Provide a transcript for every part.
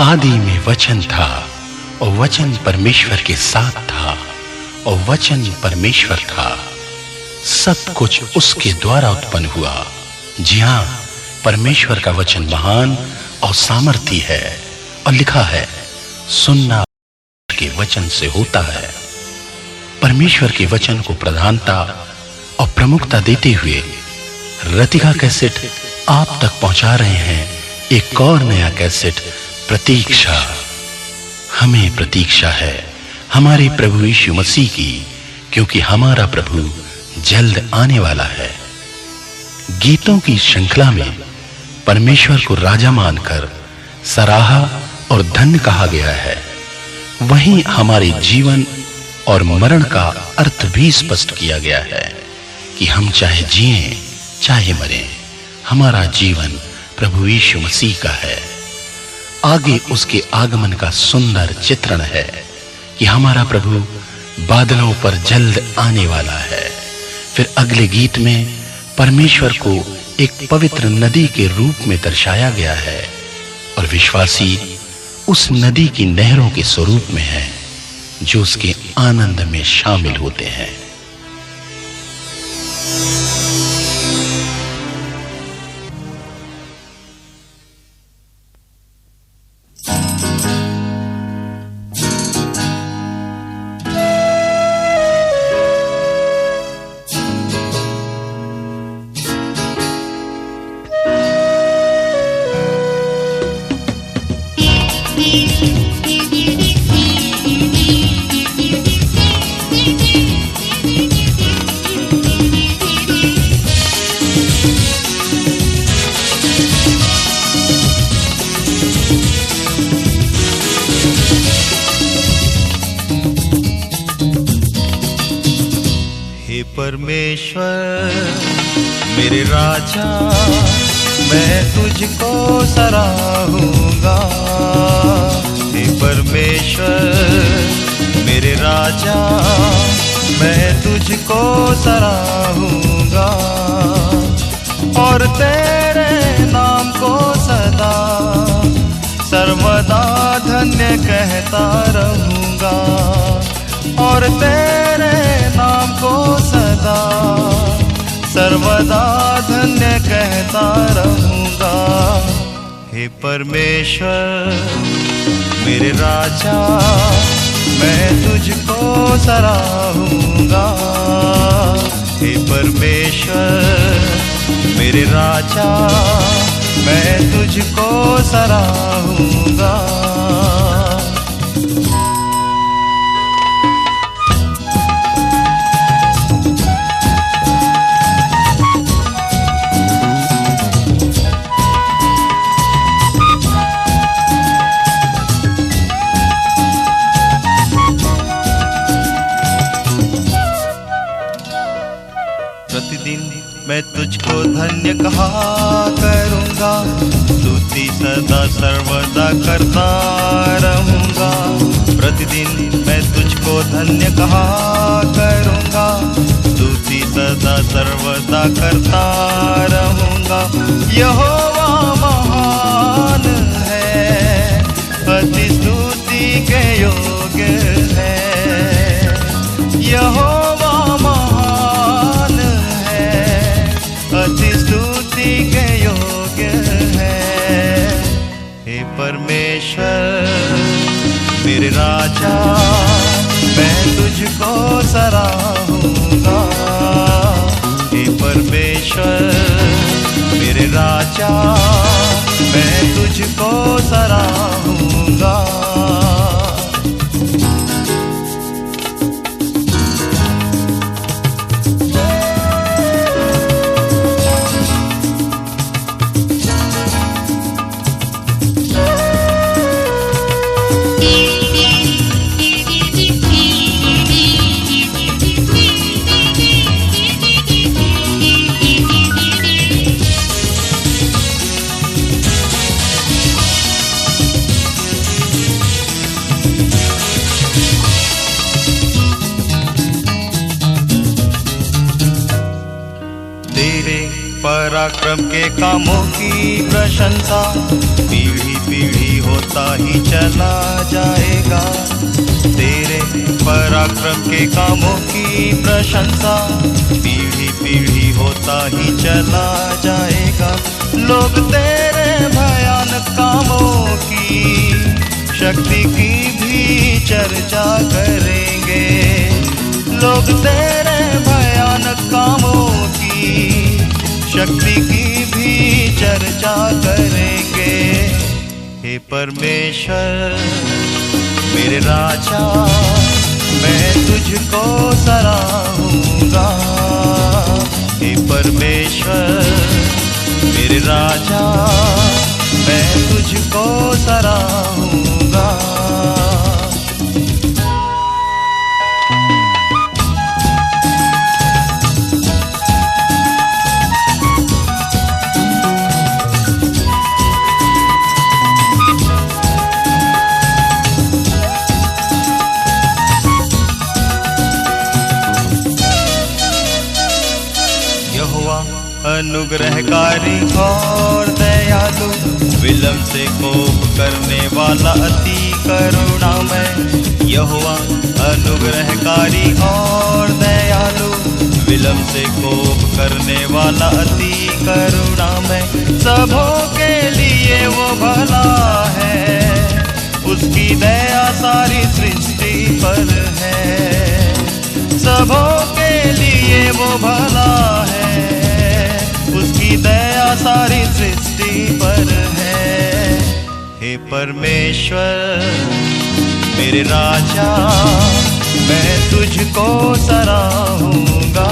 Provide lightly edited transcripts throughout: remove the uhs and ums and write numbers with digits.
आदि में वचन था और वचन परमेश्वर के साथ था और वचन परमेश्वर था। सब कुछ उसके द्वारा उत्पन्न हुआ। जी हां, परमेश्वर का वचन महान और सामर्थी है और लिखा है, सुनना के वचन से होता है। परमेश्वर के वचन को प्रधानता और प्रमुखता देते हुए रतिका कैसेट आप तक पहुंचा रहे हैं एक और नया कैसेट, प्रतीक्षा। हमें प्रतीक्षा है हमारे प्रभु यीशु मसीह की, क्योंकि हमारा प्रभु जल्द आने वाला है। गीतों की श्रृंखला में परमेश्वर को राजा मानकर सराहा और धन्य कहा गया है। वहीं हमारे जीवन और मरण का अर्थ भी स्पष्ट किया गया है कि हम चाहे जिएं चाहे मरें, हमारा जीवन प्रभु यीशु मसीह का है। आगे उसके आगमन का सुंदर चित्रण है कि हमारा प्रभु बादलों पर जल्द आने वाला है। फिर अगले गीत में परमेश्वर को एक पवित्र नदी के रूप में दर्शाया गया है और विश्वासी उस नदी की नहरों के स्वरूप में है जो उसके आनंद में शामिल होते हैं। परमेश्वर मेरे राजा, मैं तुझको सराहूंगा। हे परमेश्वर मेरे राजा, मैं तुझको सराहूंगा और तेरे नाम को सदा सर्वदा धन्य कहता रहूंगा और तेरे नाम को सदा सर्वदा धन्य कहता रहूंगा। हे परमेश्वर मेरे राजा, मैं तुझको सराहूंगा। हे परमेश्वर मेरे राजा, मैं तुझको सराहूंगा। मैं तुझको धन्य कहा करूँगा, स्तुति सदा सर्वदा करता रहूँगा। प्रतिदिन मैं तुझको धन्य कहा करूँगा, स्तुति सदा सर्वदा करता रहूँगा। यहोवा महान है, अति स्तुति के योग्य है। यहोवा महान है, अति स्तुति के योग्य है। हे परमेश्वर मेरे राजा, मैं तुझको सराहूंगा। हे परमेश्वर मेरे राजा, मैं तुझको सराहूंगा। पराक्रम के कामों की प्रशंसा पीढ़ी पीढ़ी होता ही चला जाएगा। तेरे पराक्रम के कामों की प्रशंसा पीढ़ी पीढ़ी होता ही चला जाएगा। लोग तेरे भयानक कामों की शक्ति की भी चर्चा करेंगे। लोग तेरे भयानक कामों की शक्ति की भी चर्चा करेंगे। हे परमेश्वर मेरे राजा, मैं तुझको सराहूंगा। हे परमेश्वर मेरे राजा, मैं तुझको सराहूंगा। अनुग्रहकारी और दयालु, विलम्ब से कोप करने वाला अति करुणामय। यहोवा अनुग्रहकारी और दयालु, विलम्ब से कोप करने वाला अति करुणामय। सबों के लिए वो भला है, उसकी दया सारी सृष्टि पर है। सबों के लिए वो भला है, उसकी दया सारी सृष्टि पर है। हे परमेश्वर मेरे राजा, मैं तुझको सराहूंगा।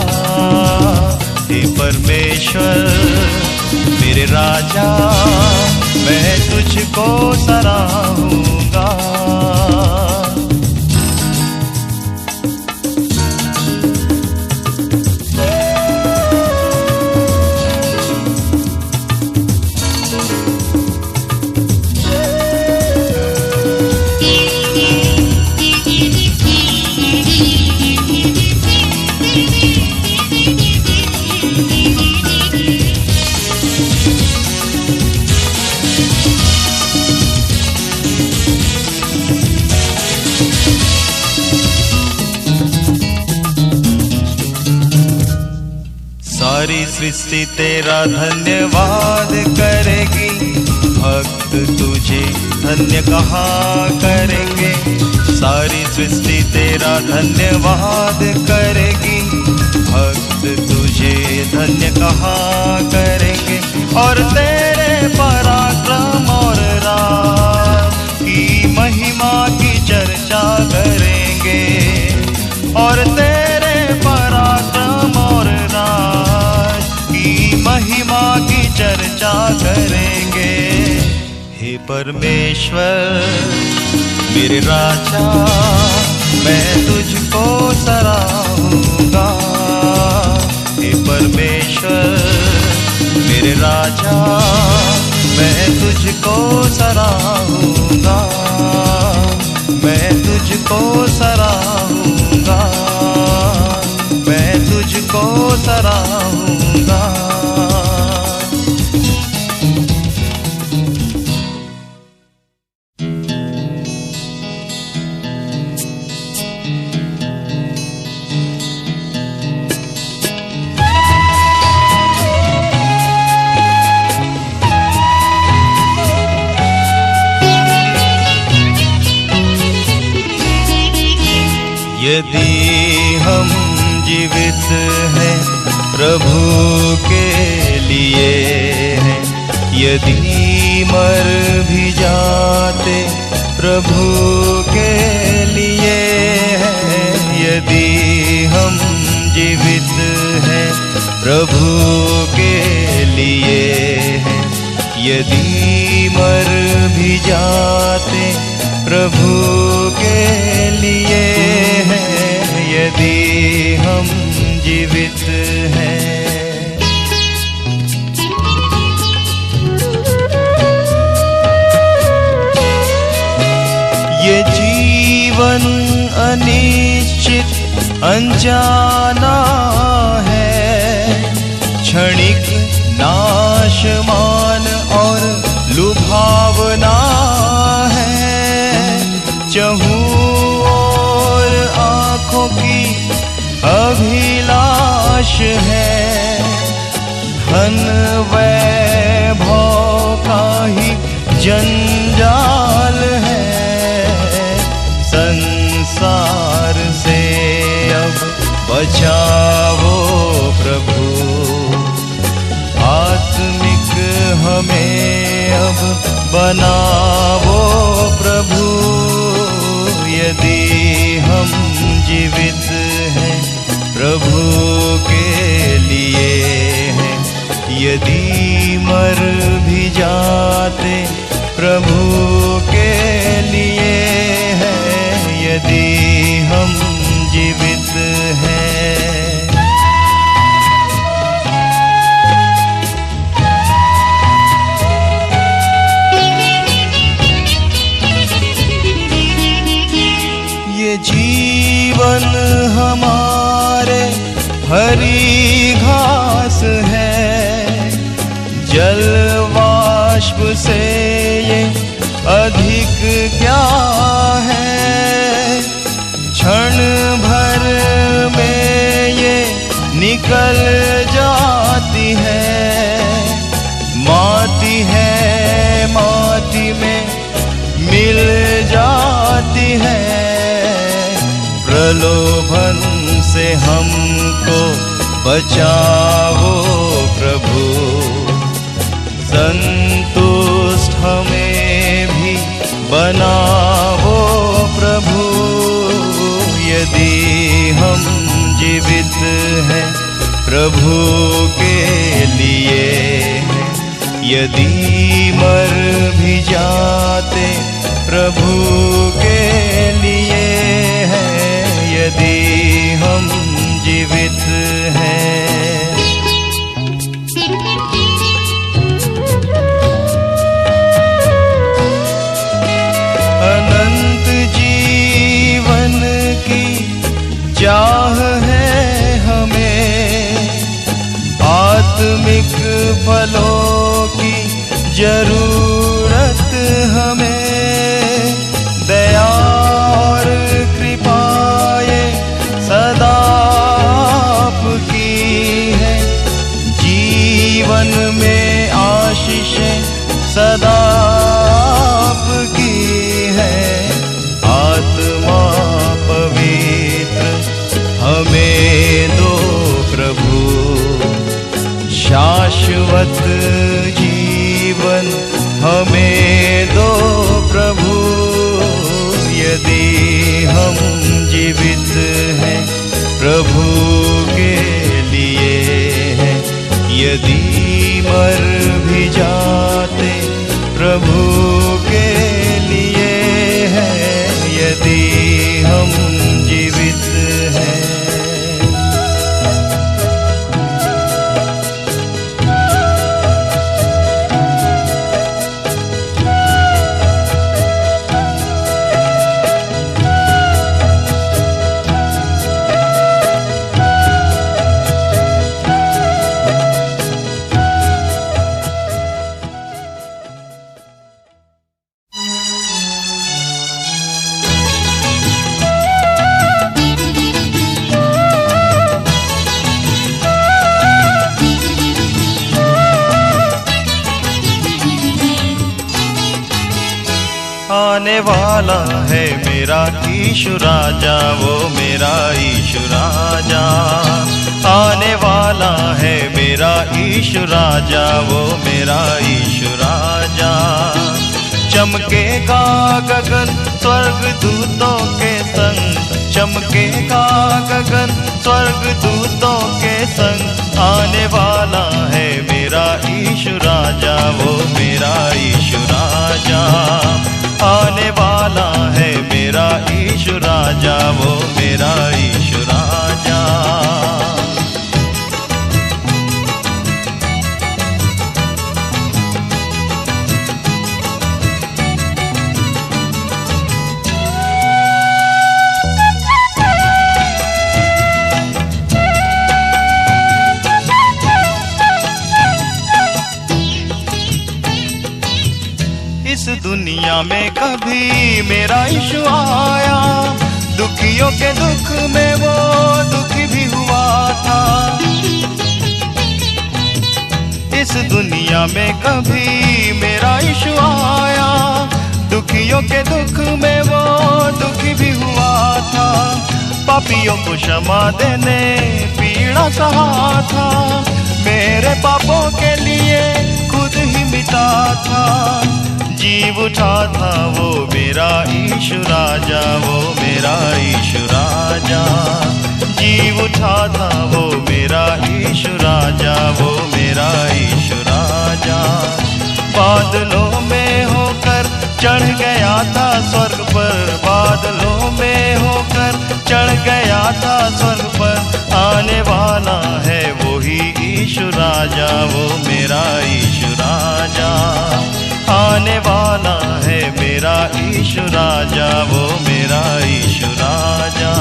हे परमेश्वर मेरे राजा, मैं तुझको सराहूंगा। सारी सृष्टि तेरा धन्यवाद करेगी, भक्त तुझे धन्य कहा करेंगे। सारी सृष्टि तेरा धन्यवाद करेगी, भक्त तुझे धन्य कहा करेंगे। और तेरे पराक्रम और राज की महिमा की चर्चा करेंगे। और तेरे पराक्रम और राज की महिमा की चर्चा करेंगे। हे परमेश्वर मेरे राजा, मैं तुझको सराहूंगा। हे परमेश्वर मेरे राजा, मैं तुझको सराहूंगा। मैं तुझको सराहूंगा, मैं तुझको सराहूंगा। यदि हम जीवित हैं प्रभु के लिए हैं, यदि मर भी जाते प्रभु के लिए हैं। यदि हम जीवित हैं प्रभु के लिए हैं, यदि मर भी जाते प्रभु के लिए हैं। यदि हम जीवित हैं। ये जीवन अनिश्चित अनजाना है, क्षणिक नाशमान और लुभावना चहूं और आँखों की अभिलाष है, धन वैभव का ही जंजाल है। संसार से अब बचाओ प्रभु, आत्मिक हमें अब बनाओ प्रभु। यदि हम जीवित हैं प्रभु के लिए हैं, यदि मर भी जाते प्रभु के लिए हैं, यदि हम जीवित हैं। ये जीवन हमारे हरी घास है, जल वाष्प से ये अधिक क्या है। क्षण भर में ये निकल जाती है, माटी है माटी में मिल जाती है। प्रलोभन से हमको बचाओ प्रभु, संतुष्ट हमें भी बनाओ प्रभु। यदि हम जीवित हैं प्रभु के लिए हैं, यदि मर भी जाते प्रभु के लिए हैं, यदि हम जीवित हैं। अनंत जीवन की चाह है हमें, आत्मिक फलों की जरूरत हमें। दया और कृपा ये सदा आपकी है, जीवन में आशीषें सदा आपकी है। आत्मा पवित्र हमें दो प्रभु, शाश्वत जीवन हमें दो प्रभु। यदि हम जीवित हैं प्रभु के लिए हैं, यदि मर भी जाते प्रभु के लिए हैं, यदि हम जीवित हैं। आने वाला है मेरा ईशु राजा, वो मेरा ईशु राजा। आने वाला है मेरा ईशु राजा, वो मेरा ईशु राजा। चमकेगा गगन स्वर्ग दूतों के संग, चमकेगा गगन स्वर्ग दूतों के संग। आने वाला है मेरा ईशु राजा, वो मेरा ईशु राजा। आने वाला है मेरा ईशु राजा, वो मेरा ईशु राजा। इस दुनिया में कभी मेरा यीशु आया, दुखियों के दुख में वो दुखी भी हुआ था। इस दुनिया में कभी मेरा यीशु आया, दुखियों के दुख में वो दुखी भी हुआ था। पापियों को क्षमा देने पीड़ा सहा था, मेरे पापों के लिए खुद ही मिटा था। जीव उठा था वो मेरा यीशु राजा, वो मेरा यीशु राजा। जीव उठा था वो मेरा यीशु राजा, वो मेरा यीशु राजा। बादलों में होकर चढ़ गया था स्वर्ग पर, बादलों में होकर चढ़ गया था स्वर्ग पर। आने वाला है वही यीशु राजा, वो मेरा यीशु राजा। आने वाला है मेरा यीशु राजा, वो मेरा यीशु राजा।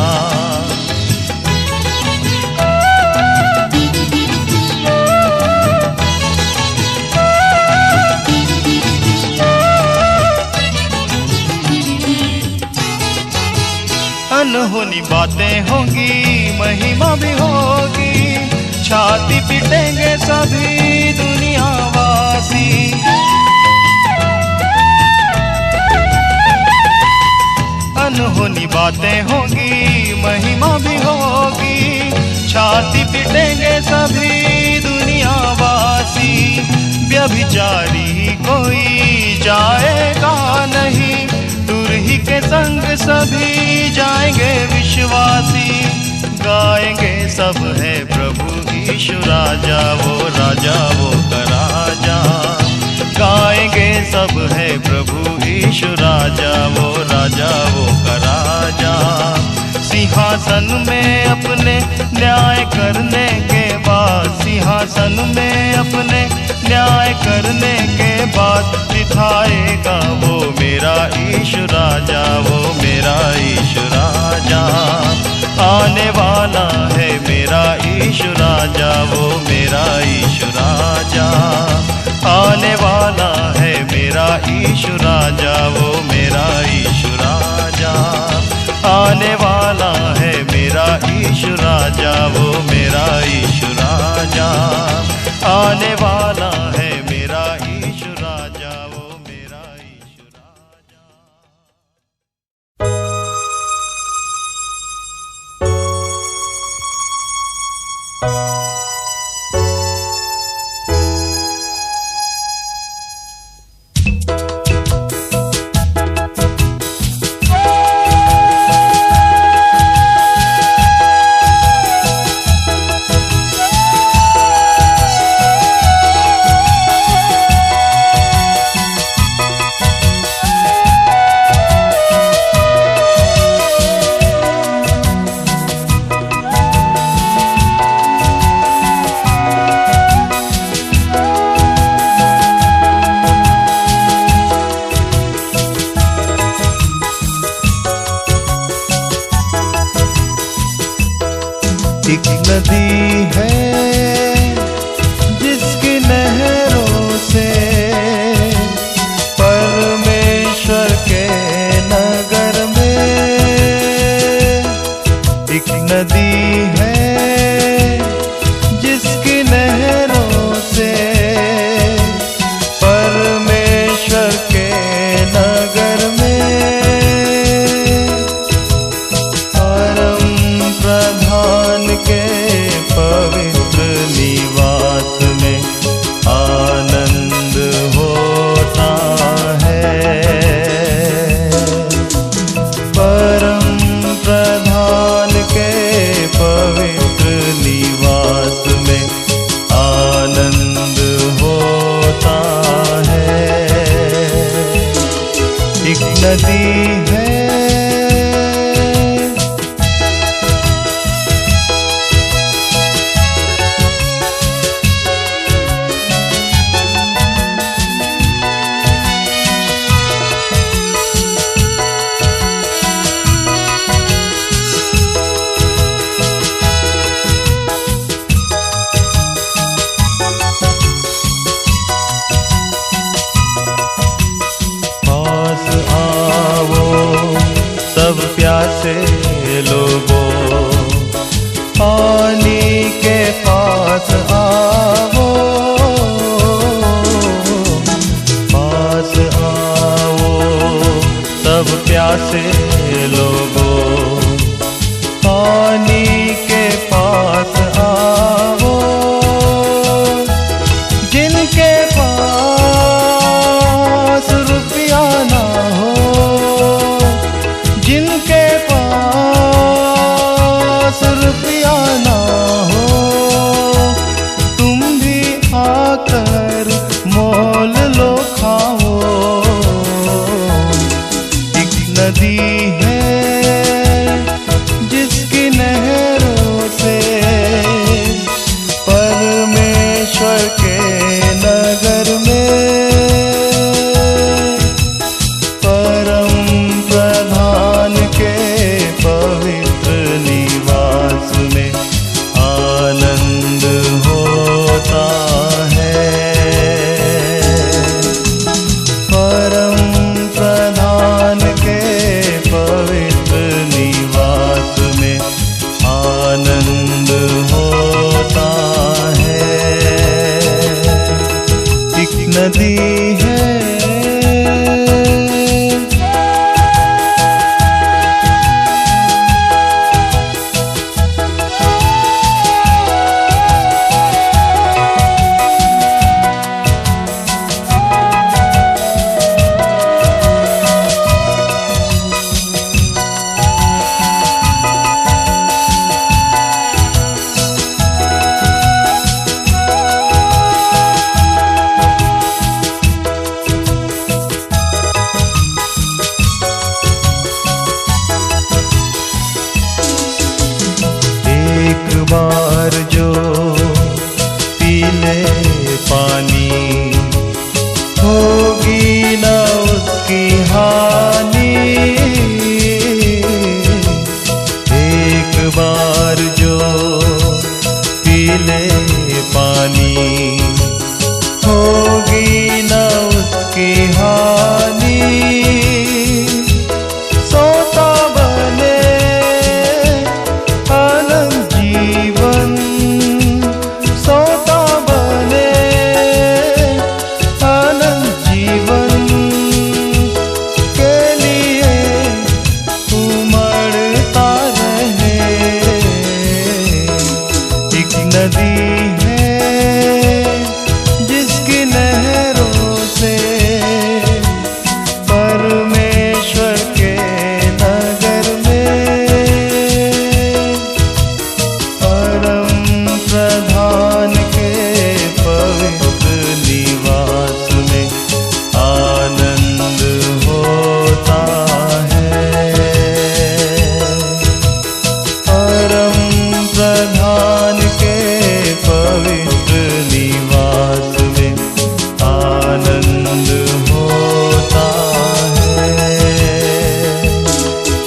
अनहोनी बातें होंगी, महिमा भी होगी, छाती पीटेंगे सभी दुनियावासी। अनहोनी बातें होंगी, महिमा भी होगी, छाती पीटेंगे सभी दुनियावासी। व्यभिचारी कोई जाएगा नहीं, तुरही के संग सभी जाएंगे विश्वासी। गाएंगे सब है प्रभु यीशु राजा, वो राजा वो का राजा। गाएंगे सब है प्रभु यीशु राजा, वो राजा वो का राजा। सिंहासन में अपने न्याय करने के बाद, सिंहासन में अपने न्याय करने के बाद दिखाएगा वो मेरा यीशु राजा, वो मेरा यीशु राजा। आने वाला है मेरा यीशु राजा, वो मेरा यीशु राजा। आने वाला है मेरा यीशु राजा, वो मेरा यीशु राजा। आने वाला है मेरा यीशु राजा, वो मेरा यीशु राजा। आने वाला है मेरा यीशु राजा, वो मेरा यीशु राजा। एक नदी है जिसकी नहरों से परमेश्वर के नगर में, एक नदी है जिसकी नहरों से परमेश्वर के नगर में परम प्रधान के पवित्र प्यासे लोगों, पानी के पास आओ, पास आओ सब प्यासे लोगों, पानी के पास आओ। जिनके पास रुपया ना हो, जिनके पास रुपया ना हो, तुम भी आकर मोल लो खाओ। एक नदी है जिसकी नहरों से परमेश्वर के नगर में, परम प्रधान के पवित्र निवास में आनंद होता है। परम प्रधान के पवित्र निवास में आनंद होता है। एक नदी है एक बार जो पी ले पानी, होगी न उसकी हानि। एक बार जो पी ले पानी, होगी न उसकी हानि। सोता बने आनंद जीवन, सोता बने आनंद जीवन के लिए उमड़ता रहे। एक नदी है जिसकी नहरों से परमेश्वर के नगर में, परम प्रधान के पवित्र निवास में आनंद होता है। परम प्रधान के पवित्र निवास में आनंद होता है।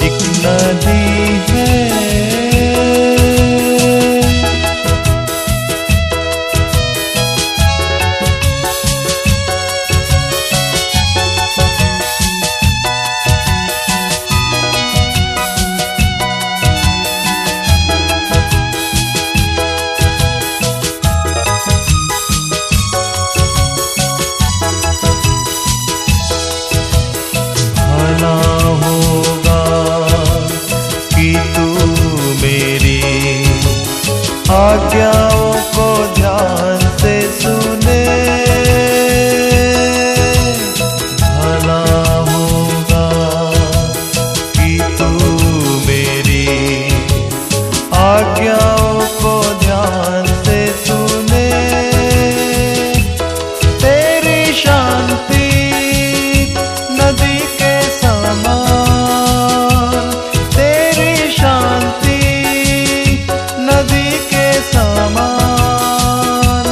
एक नदी है भला होगा कि तू मेरी आज्ञाओं को ध्यान से सुने। भला होगा कि तू मेरी आज्ञाओं को ध्यान से सुने। तेरी शांति नदी के समान, तेरी शांति नदी के समान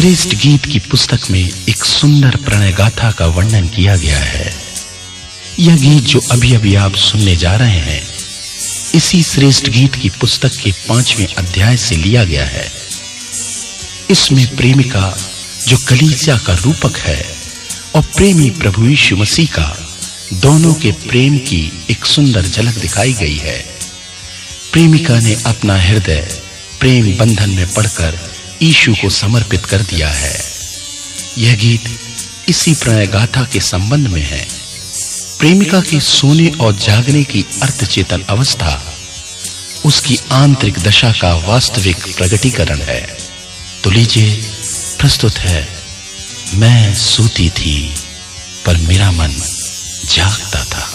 श्रेष्ठ गीत की पुस्तक में एक सुंदर प्रणय गाथा का वर्णन किया गया है। यह गीत जो अभी-अभी आप सुनने जा रहे हैं, इसी श्रेष्ठ गीत की पुस्तक के 5वें अध्याय से लिया गया है। इसमें प्रेमिका जो कलीसिया का रूपक है और प्रेमी प्रभु यीशु मसीह का, दोनों के प्रेम की एक सुंदर झलक दिखाई गई है। प्रेमिका ने अपना हृदय प्रेम बंधन में पड़कर यीशु को समर्पित कर दिया है। यह गीत इसी प्रणय गाथा के संबंध में है। प्रेमिका के सोने और जागने की अर्धचेतन अवस्था उसकी आंतरिक दशा का वास्तविक प्रकटीकरण है। तो लीजिए, प्रस्तुत है मैं सोती थी पर मेरा मन जागता था।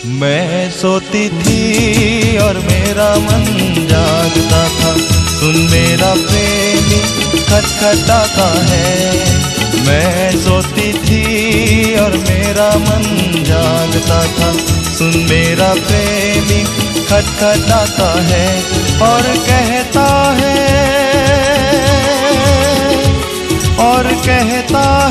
मैं सोती थी और मेरा मन जागता था, सुन मेरा प्रेमी खटखटाता है। मैं सोती थी और मेरा मन जागता था, सुन मेरा प्रेमी खटखटाता है और कहता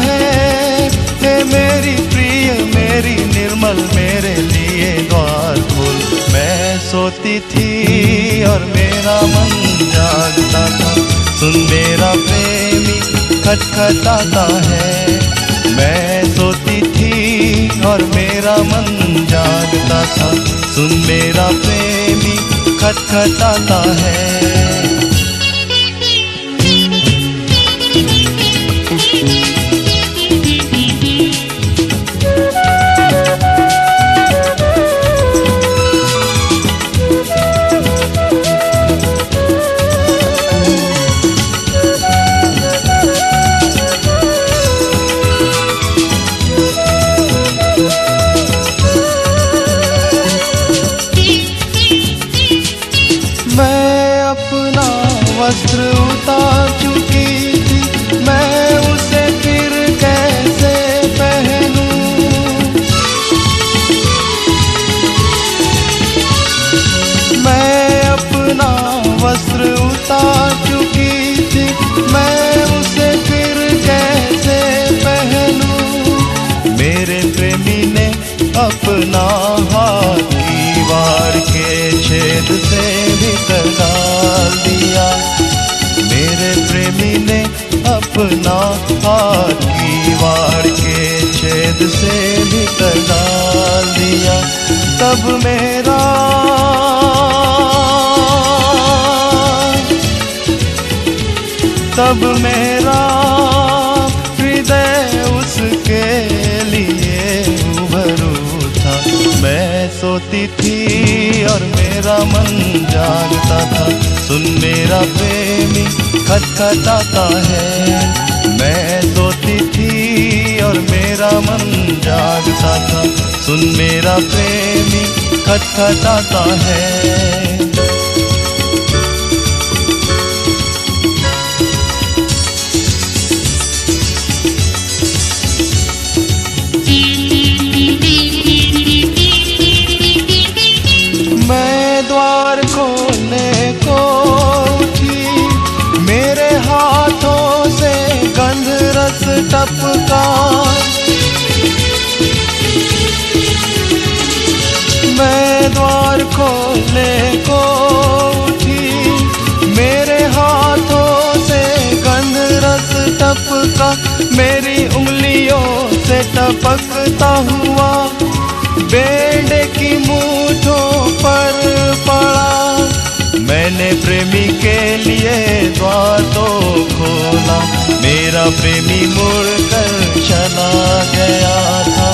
है हे मेरी प्रिय मेरी निर्मल, मेरे लिए द्वार खोल। मैं सोती थी और मेरा मन जागता था, सुन मेरा प्रेमी खटखटाता है। मैं सोती थी और मेरा मन जागता था, सुन मेरा प्रेमी खटखटाता है। वस्त्र उतार चुकी थी, मैं उसे फिर कैसे पहनूं। मैं अपना वस्त्र उतार चुकी थी, मैं उसे फिर कैसे पहनूं। मेरे प्रेमी ने अपना हाथ दीवार के छेद से भीतर डाल दिया। मेरे प्रेमी ने अपना हाथ दीवार के छेद से भीतर डाल दिया। तब मेरा हृदय उसके लिए उभर उठा। मैं सोती थी और मेरा मन जागता था, सुन मेरा प्रेमी खटखटाता है। मैं सोती थी और मेरा मन जागता था, सुन मेरा प्रेमी खटखटाता है। मैं द्वार खोलने को उठी, मेरे हाथों से गंध रस टपका। मैं द्वार खोलने को उठी, मेरे हाथों से गंध रस टपका। मेरी उंगलियों से टपकता हुआ बेंडे की मूठों पर पड़ा। मैंने प्रेमी के लिए द्वार तो खोला, मेरा प्रेमी मुड़कर चला गया था।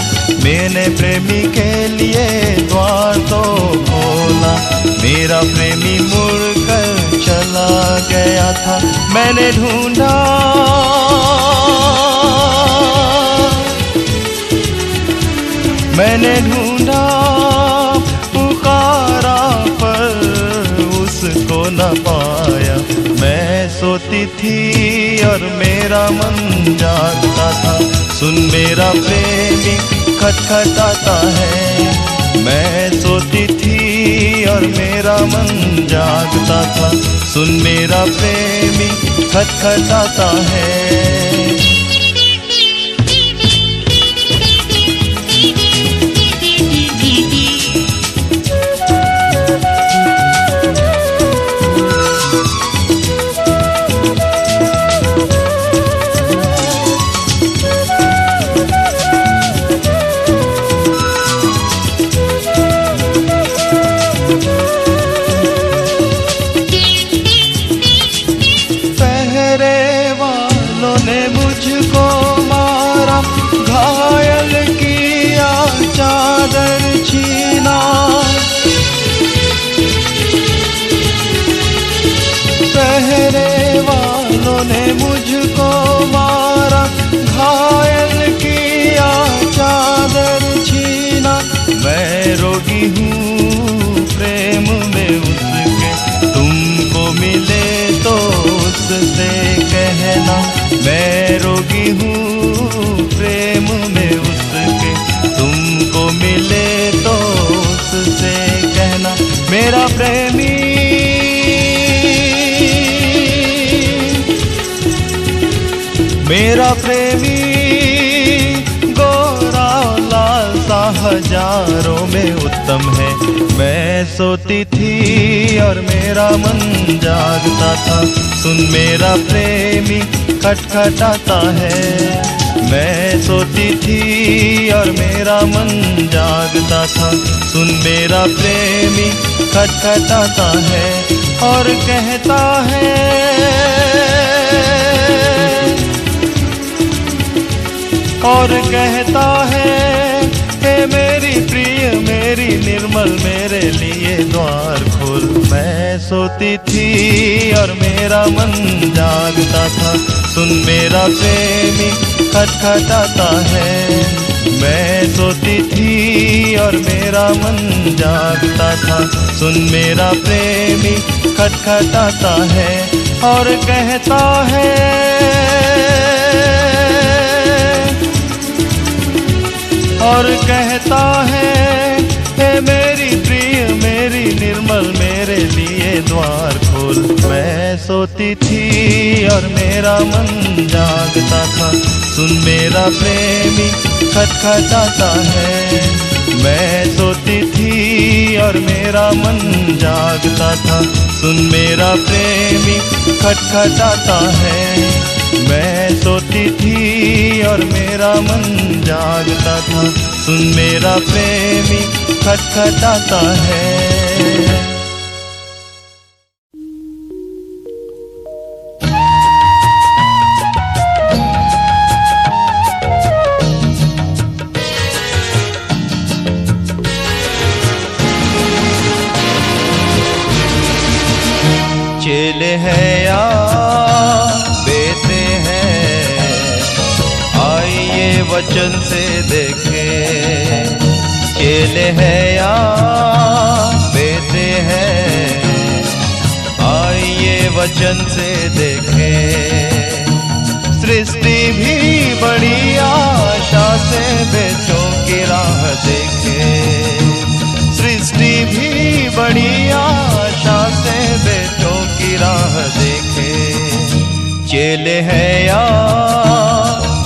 मैंने प्रेमी के लिए द्वार तो खोला, मेरा प्रेमी मुड़कर चला गया था। मैंने ढूंढा पुकारा न पाया। मैं सोती थी और मेरा मन जागता था, सुन मेरा प्रेमी खटखटाता है। मैं सोती थी और मेरा मन जागता था, सुन मेरा प्रेमी खटखटाता है। चादर छीना, पहरे वालों ने मुझको मारा, घायल किया चादर छीना। मैं रोगी हूँ प्रेम में उसके, तुमको मिले तो उससे कहना। मैं रोगी हूँ प्रेम में उसके, तुमको मिले तो उससे कहना। मेरा प्रेमी मेरा प्रेमी गोरा लाल सा हजारों में उत्तम है। मैं सोती थी और मेरा मन जागता था, सुन मेरा प्रेमी खटखटाता है। मैं सोती थी और मेरा मन जागता था, सुन मेरा प्रेमी खटखटाता है। और कहता है, और कहता है कि मेरी प्रिय मेरी निर्मल मेरे लिए द्वार खोल। मैं सोती थी और मेरा मन जागता था, सुन मेरा प्रेमी खटखटाता है। मैं सोती थी और मेरा मन जागता था, सुन मेरा प्रेमी खटखटाता है। और कहता है, और कहता है मेरी प्रिय मेरी निर्मल मेरे लिए द्वार खोल। मैं सोती थी और मेरा मन जागता था, सुन मेरा प्रेमी खटखटाता है। मैं सोती थी और मेरा मन जागता था, सुन मेरा प्रेमी खटखटाता है। मैं सोती थी और मेरा मन जागता था, सुन मेरा प्रेमी खटखटाता है। चेले हैं या बेटे हैं, आइए वचन से देखें। चेले हैं या बेटे हैं, आइए वचन से देखें। सृष्टि भी बड़ी आशा से बेटों की राह देखे। सृष्टि भी बड़ी आशा से बेटों की राह देखे। चेले हैं या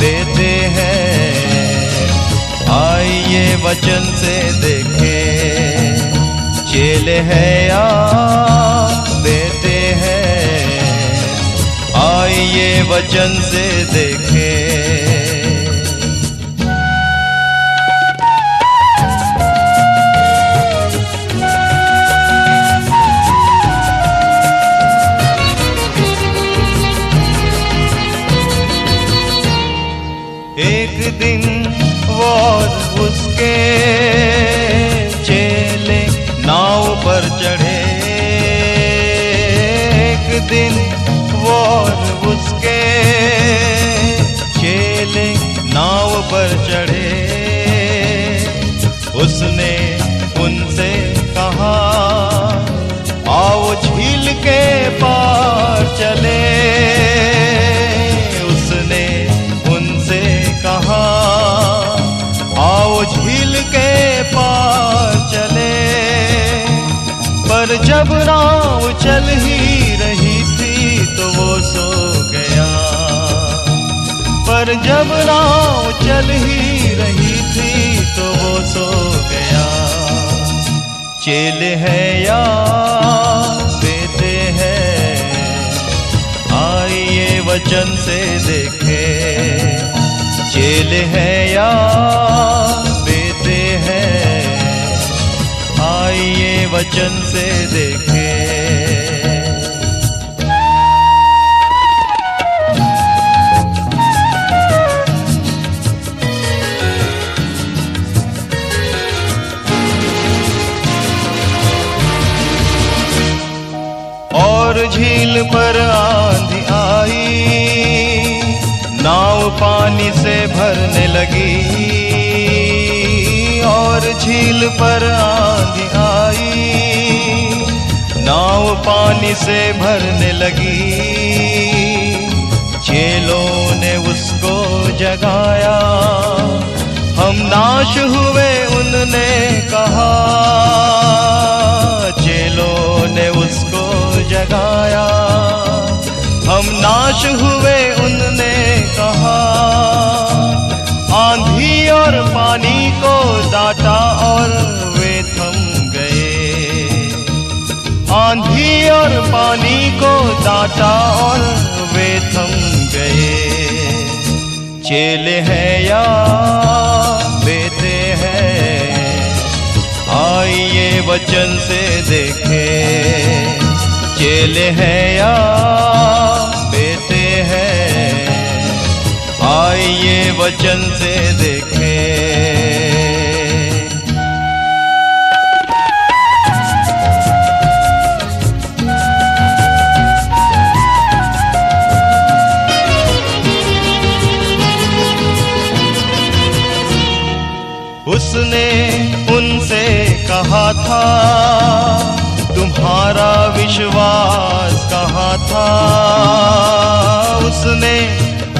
बेटे हैं, आइए वचन से देखें। चेले हैं या बेटे हैं, आइए वचन से देखें। एक दिन वो और उसके चेले नाव पर चढ़े। एक दिन वो और उसके चेले नाव पर चढ़े। उसने उनसे कहा, आओ झील के नाव चल ही रही थी तो वो सो गया, पर जब नाव चल ही रही थी तो वो सो गया। चेले है या बेटे हैं, आइए वचन से देखे। चेले है या बेटे हैं, आइए वचन से देखे। और झील पर आंधी आई, नाव पानी से भरने लगी। और झील पर आंधी आई, नाव पानी से भरने लगी। चेलों ने उसको जगाया, हम नाश हुए उनने कहा। चेलों ने उसको जगाया, हम नाश हुए उनने कहा। आंधी और पानी को डांटा और वे थम गए। आंधी और पानी को डांटा और वे थम गए। चेले हैं या बेटे हैं, आइए वचन से देखे। चेले हैं या बेटे हैं, आइए वचन से देखे। उसने उनसे कहा था, तुम्हारा विश्वास कहाँ था। उसने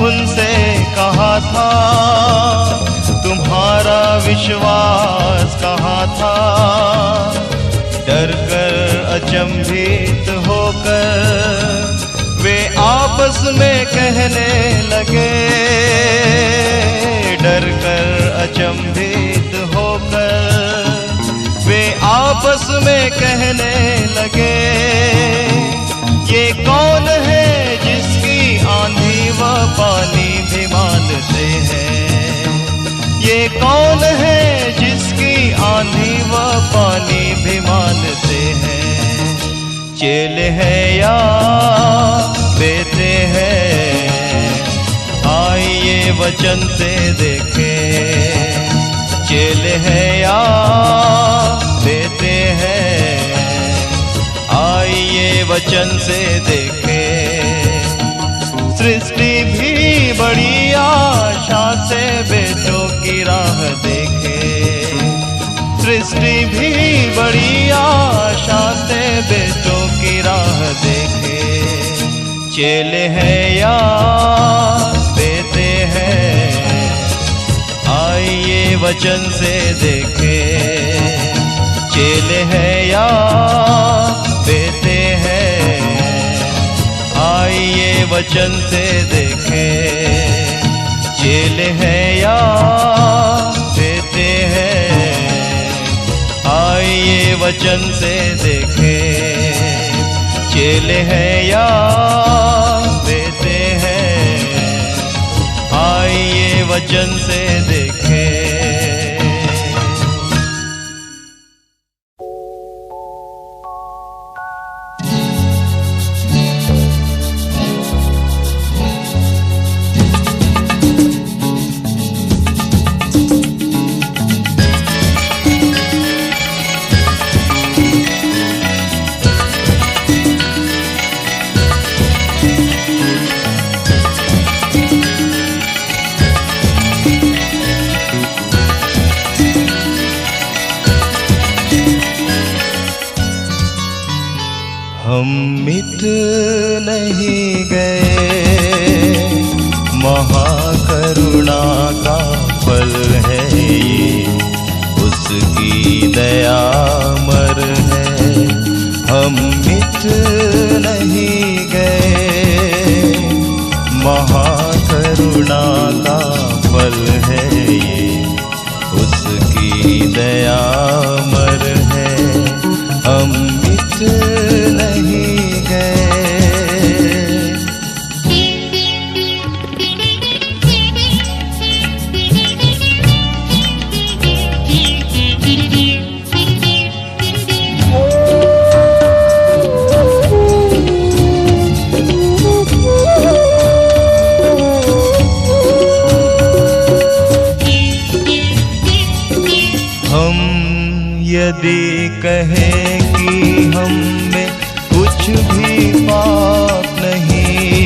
उनसे कहा था, तुम्हारा विश्वास कहाँ था। डर कर अचंभित होकर वे आपस में कहने लगे। डर कर अचंभित होकर वे आपस में कहने लगे। ये कौन है जिसकी आंधी व पानी भी मानते हैं। ये कौन है जिसकी आंधी व पानी भी मानते हैं। चेले हैं या बेटे हैं, आइए वचन से देखे। चेले हैं या बेटे हैं, आइए वचन से देखे। सृष्टि भी बड़ी आशा से बेटों की राह देखे। सृष्टि भी बड़ी आशा से बेटों की राह देखे। चेले हैं या बेटे हैं, आइए वचन से देखे। चेले हैं या बेटे हैं, आइए वचन से देखे। चेले हैं या बेटे हैं, आइए वचन से देखे। चेले हैं या बेटे हैं, आइए वचन से देखे। हम मिट नहीं गए, महाकरुणा का फल है ये, उसकी दया अमर है। हम मिट नहीं गए, महाकरुणा का फल है ये, उसकी दया अमर है, हम मिट नहीं गए। यदि कहें कि हम में कुछ भी पाप नहीं,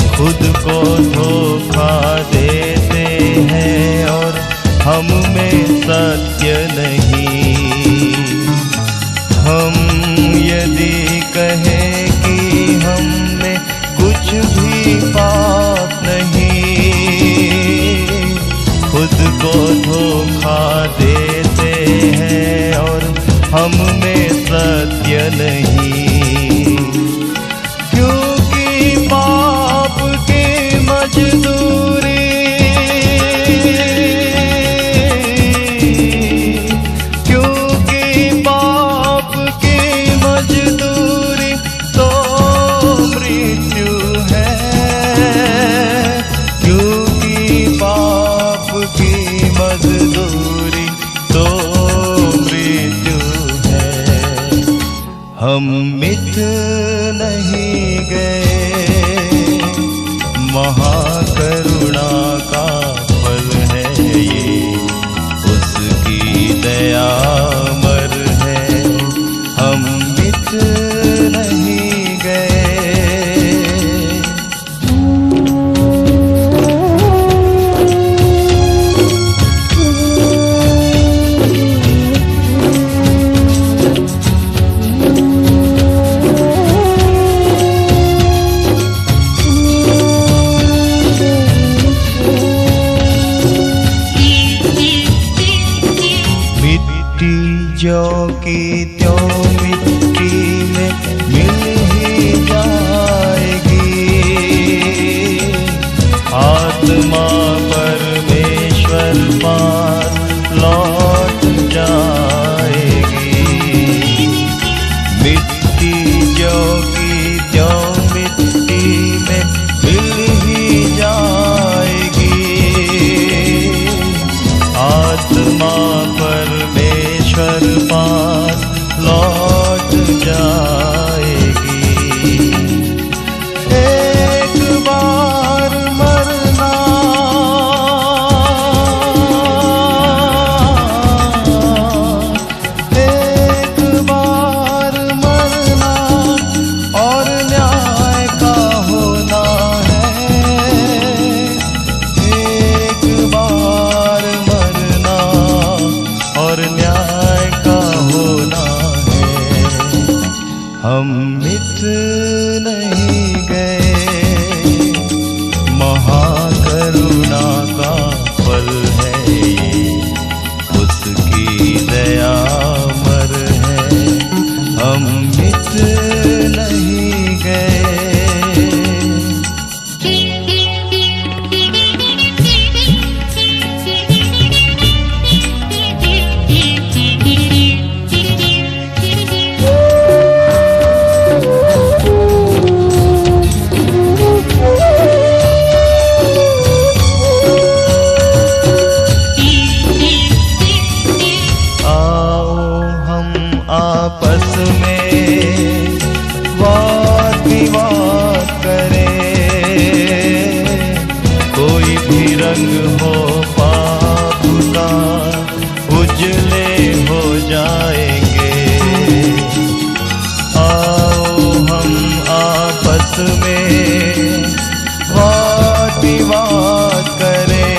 खुद को धोखा देते हैं और हम में सत्य नहीं। हम यदि कहें कि हम में कुछ भी पाप नहीं, खुद को धोखा देते हैं और हम में सत्य नहीं। क्योंकि पाप की मजदूरी, क्योंकि पाप की मजदूरी तो मृत्यु है, क्योंकि पाप की मजदूरी तो मृत्यु है। हम मिट नहीं गए, महाकरुणा का फल है ये, उसकी दया अमर है, हम मिट नहीं गए। जो की त्यों मिट्टी में मिल ही जाएगी, आत्मा परमेश्वर पास लौट जाएगी। मिट्टी जो की त्यों मिट्टी में मिल ही जाएगी, आत्मा परमेश्वर पास लौट जाएगी। एक बार मरना, एक बार मरना और न्याय का होना है, एक बार मरना और न्याय का होना है। हम मिट नहीं गए, महाकरुणा का फल है ये, उसकी दया अमर है, हम मिट नहीं गए। आपस में वाद विवाद करें, कोई भी रंग हो पाप का उजले हो जाएंगे। आओ हम आपस में वाद विवाद करें,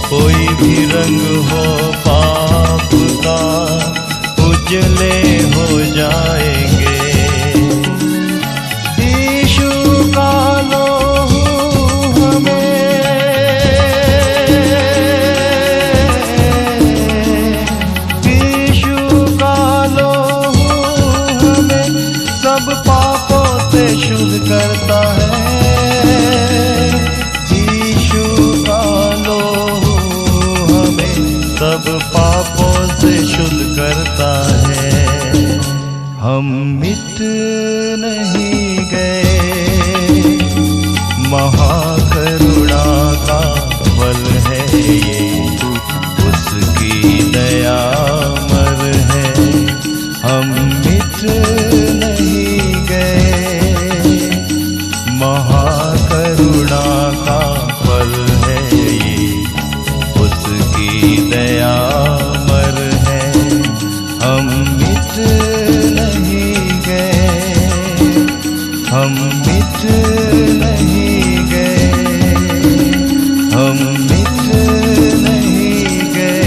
कोई भी रंग हो पाप का उजले हो जाएंगे। यीशु का लहू हमें, यीशु हम मिट नहीं गए, महाकरुणा का फल है ये, उसकी दया अमर है। हम मिट नहीं गए, महाकरुणा का फल है ये, उसकी दया अमर है। हम मिट नहीं गए, हम मिट नहीं गए, हम मिट नहीं गए।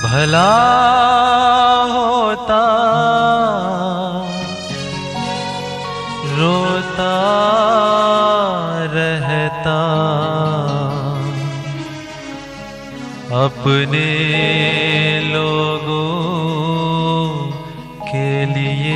भला होता रोता रहता अपने लोगों के लिए।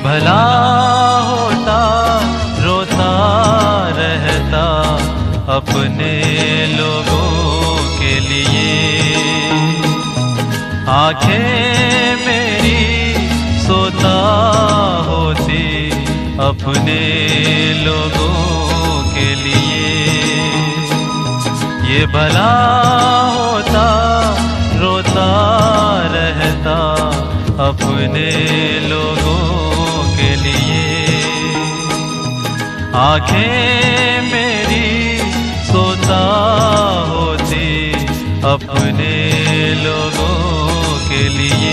भला होता रोता रहता अपने लोगों के लिए। आंखें मेरी सोता होती अपने लोगों के लिए। ये भला होता रोता रहता अपने लोगों के लिए। आंखें मेरी सोता होती अपने लोगों के लिए।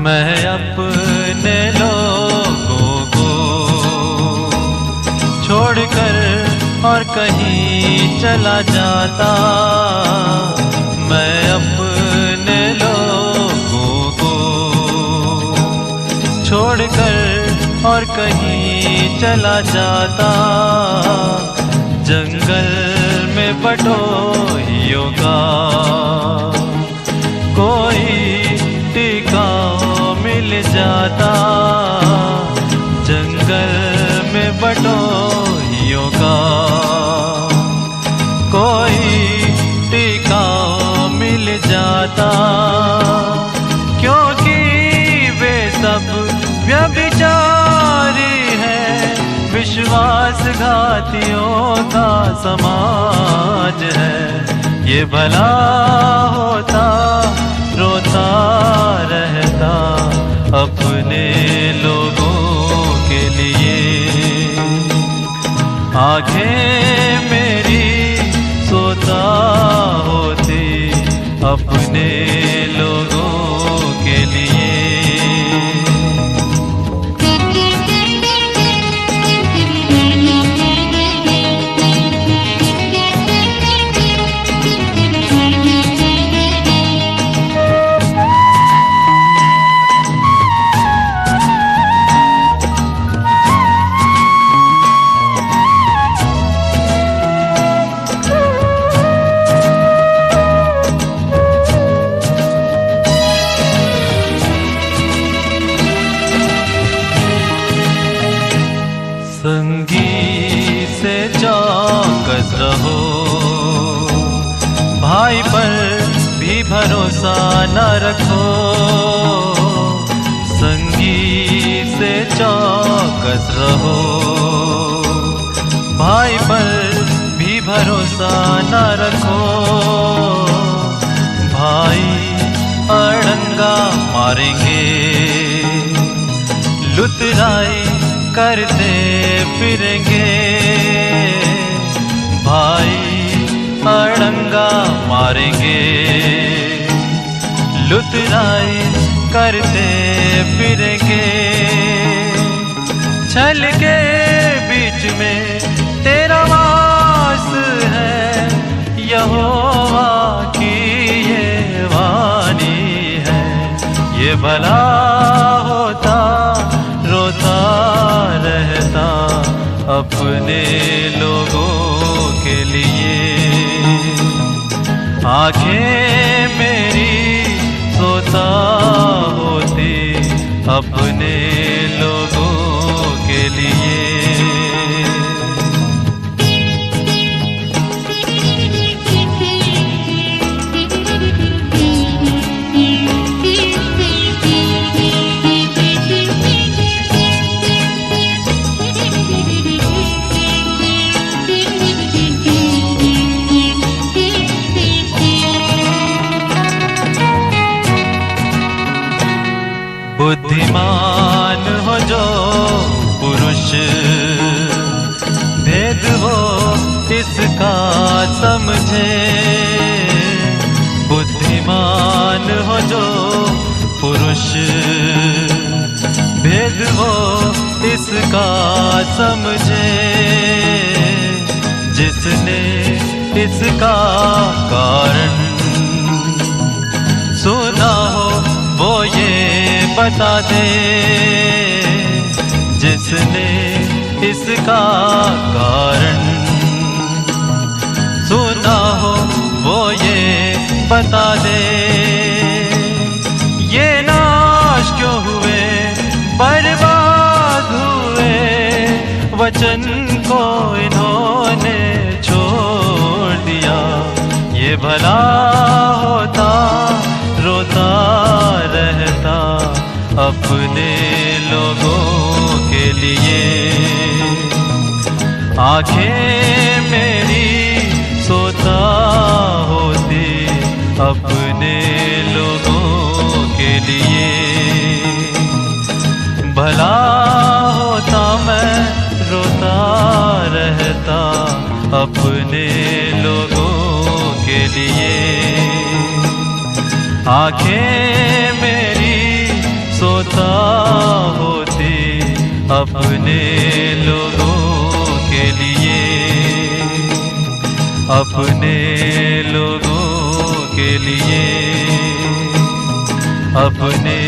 मैं अपने लोगों को छोड़कर और कहीं चला जाता। मैं अपने लोगों को छोड़कर और कहीं चला जाता। जंगल में बटोहियों का कोई टिकाव मिल जाता। जंगल में बटोहियों का कोई टिकाव मिल जाता। क्योंकि वे सब व्यभिचारी हैं, विश्वासघातियों का समाज है। ये भला होता रोता रहता अपने लोगों के लिए। आंखें मेरी सोता होती अपने लोगों के लिए। भरोसा न रखो, संगी से चौकस रहो। भाई पर भी भरोसा न रखो, भाई अड़ंगा मारेंगे। लुतराई करते फिरेंगे, भाई अड़ंगा मारेंगे। लुतराई करते फिरेंगे, छल के बीच में तेरा वास है, यहोवा की ये वाणी है। ये भला होता रोता रहता अपने लोगों के लिए। आंखें मेरी सोता होती अपने लोगों के लिए। बुद्धिमान हो जो पुरुष, भेद वो इसका समझे। बुद्धिमान हो जो पुरुष, भेद वो इसका समझे। जिसने इसका कारण सुना हो वो ये बता दे। जिसने इसका कारण सुना हो वो ये बता दे। ये नाश क्यों हुए, बर्बाद हुए, वचन को इन्होंने छोड़ दिया। ये भला होता रोता रहता अपने लोगों के लिए। आंखें मेरी सोता होती अपने लोगों के लिए। भला होता मैं रोता रहता अपने लोगों के लिए। आंखें मेरी सोता होती अपने लोगों के लिए। अपने लोगों के लिए, अपने